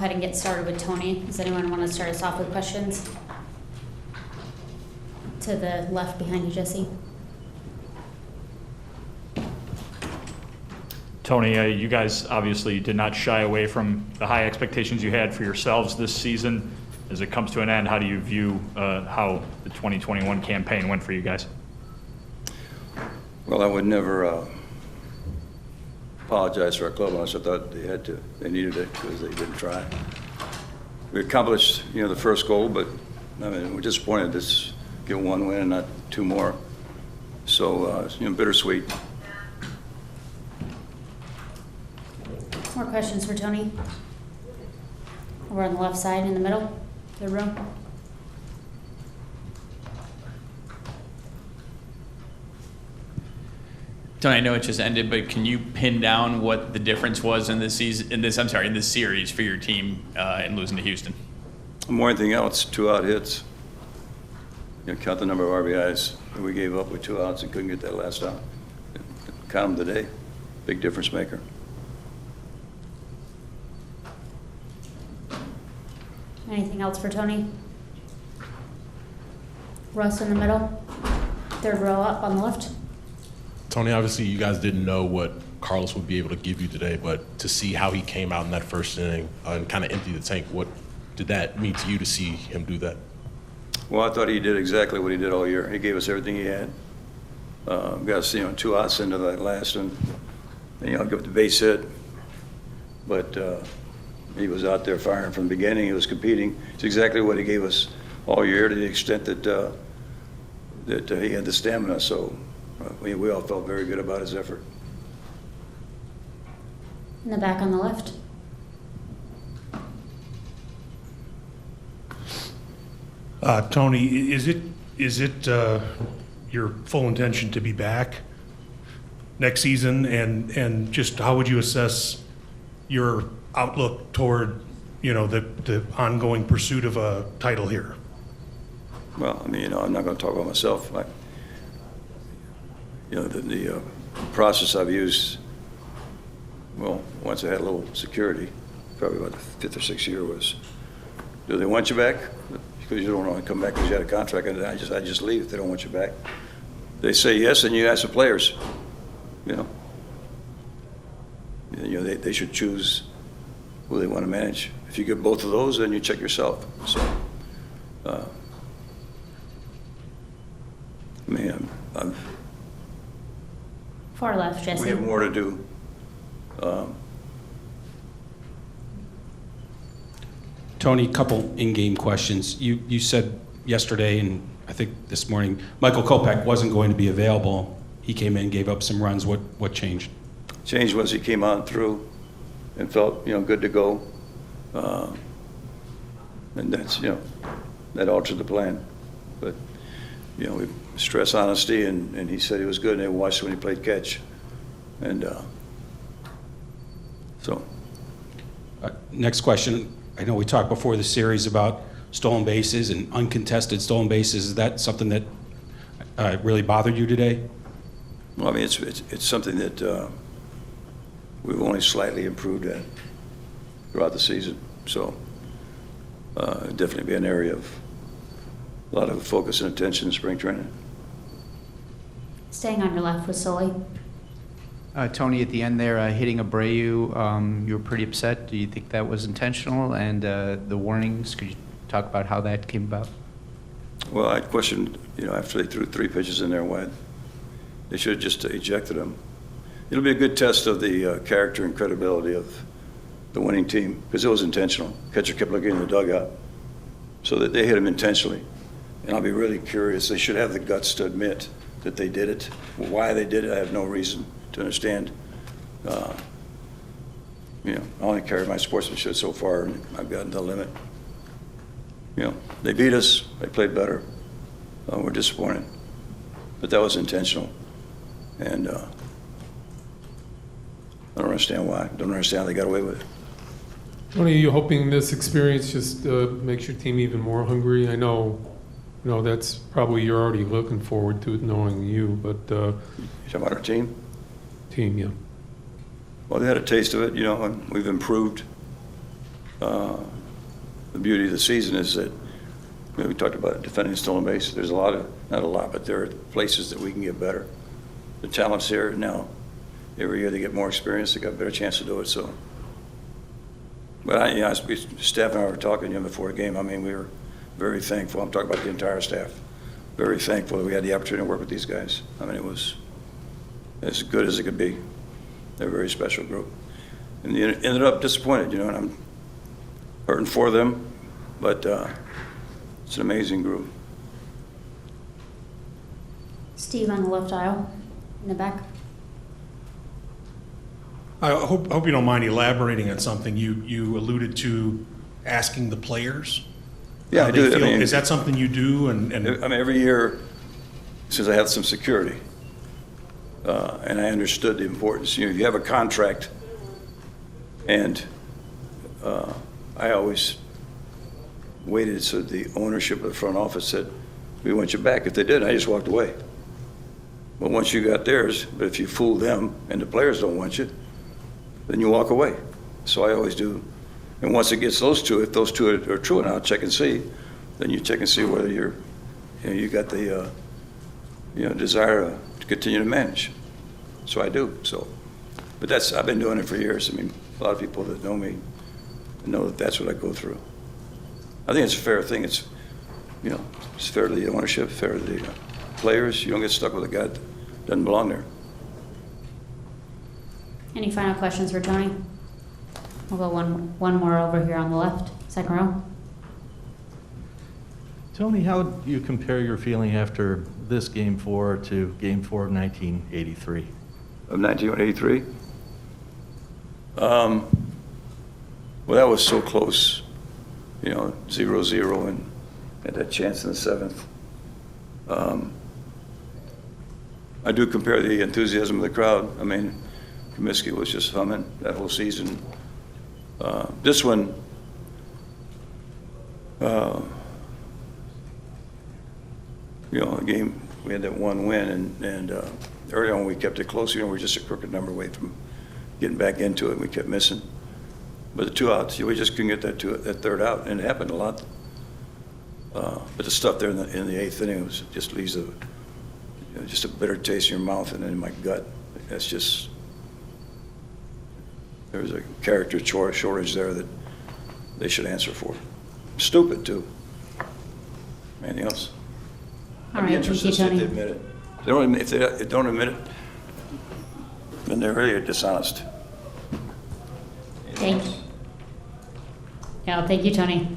ahead and get started with Tony. Does anyone want to start us off with questions? To the left behind you, Jesse. Tony, you guys obviously did not shy away from the high expectations you had for yourselves this season. As it comes to an end, how do you view how the 2021 campaign went for you guys? Well, I would never apologize for our club unless I thought they had to. They needed it because they didn't try. We accomplished, the first goal, but I mean, we're disappointed to get one win and not two more. So, bittersweet. More questions for Tony? Over on the left side in the middle, third row. Tony, I know it just ended, but can you pin down what the difference was in this season, in this series for your team in losing to Houston? More than anything else, 2 out hits. Count the number of RBIs that we gave up with 2 outs and couldn't get that last out. Count them today. Big difference maker. Anything else for Tony? Russ in the middle, third row up on the left. Tony, obviously you guys didn't know what Carlos would be able to give you today, but to see how he came out in that first inning and kind of empty the tank, what did that mean to you to see him do that? Well, I thought he did exactly what he did all year. He gave us everything he had. Got to see 2 outs into that last one. And, give the base hit. But he was out there firing from the beginning. He was competing. It's exactly what he gave us all year, to the extent that he had the stamina. So we all felt very good about his effort. In the back on the left. Tony, is it your full intention to be back next season, and just how would you assess your outlook toward the ongoing pursuit of a title here? Well, I'm not going to talk about myself. The process I've used, well, once I had a little security, probably about the 5th or 6th year, was, do they want you back? Because you don't want to come back because you had a contract, and I just leave if they don't want you back. They say yes, and you ask the players. They should choose who they want to manage. If you get both of those, then you check yourself. So, I'm Far left, Jesse. we have more to do. Tony, couple in-game questions. You said yesterday, and I think this morning, Michael Kopech wasn't going to be available. He came in, gave up some runs. What changed? Change was he came on through and felt good to go, and that's that altered the plan. But we stress honesty, and he said he was good, and they watched when he played catch, and so. Next question. I know we talked before the series about stolen bases and uncontested stolen bases. Is that something that really bothered you today? Well, it's something that we've only slightly improved at throughout the season. So definitely be an area of a lot of focus and attention in spring training. Staying on your left with Sully. Tony, at the end there, hitting Abreu, you were pretty upset. Do you think that was intentional? And the warnings, could you talk about how that came about? Well, I questioned, after they threw 3 pitches in there, why they should have just ejected him. It'll be a good test of the character and credibility of the winning team, because it was intentional. Catcher kept looking in the dugout, so that they hit him intentionally. And I'll be really curious. They should have the guts to admit that they did it. Why they did it, I have no reason to understand. I only carried my sportsmanship so far, and I've gotten to the limit. They beat us. They played better. We're disappointed, but that was intentional, and I don't understand why. I don't understand how they got away with it. Tony, are you hoping this experience just makes your team even more hungry? I know, that's probably you're already looking forward to it, knowing you, but You talking about our team? team, yeah. Well, they had a taste of it, and we've improved. the beauty of the season is that, we talked about defending stolen base. There's a lot of, not a lot, but there are places that we can get better. The talent's here now. Every year they get more experience, they got a better chance to do it, so. But staff and I were talking, before the game. I mean, we were very thankful. I'm talking about the entire staff. Very thankful that we had the opportunity to work with these guys. I mean, it was as good as it could be. They're a very special group. And they ended up disappointed, and I'm hurting for them, but it's an amazing group. Steve on the left aisle, in the back. I hope you don't mind elaborating on something. You alluded to asking the players. Yeah, I do. Is that something you do? And I mean, every year, since I had some security, and I understood the importance. You have a contract, and I always waited so the ownership of the front office said, "We want you back." If they did, I just walked away. But once you got theirs, but if you fool them and the players don't want you, then you walk away. So I always do. And once it gets those two, if those two are true, and I'll check and see, then you check and see whether you got the desire to continue to manage. So I do. So, but I've been doing it for years. I mean, a lot of people that know me know that that's what I go through. I think it's a fair thing. It's it's fair to the ownership, fair to the players. You don't get stuck with a guy that doesn't belong there. Any final questions for Tony? We'll go one more over here on the left, second row. Tony, how do you compare your feeling after this Game 4 to Game 4 of 1983? Of 1983? Well, that was so close, 0-0, and had that chance in the seventh. I do compare the enthusiasm of the crowd. I mean, Comiskey was just humming that whole season. This one, the game, we had that one win, and early on we kept it close. We were just a crooked number away from getting back into it, and we kept missing. But the 2 outs, we just couldn't get that third out, and it happened a lot. But the stuff there in the eighth inning just leaves just a bitter taste in your mouth and then in my gut. That's just, there's a character shortage there that they should answer for. Stupid, too. Anything else? All right, thank you, If Tony. they admit it. If they don't admit it, then they're really dishonest. Thank you, Tony.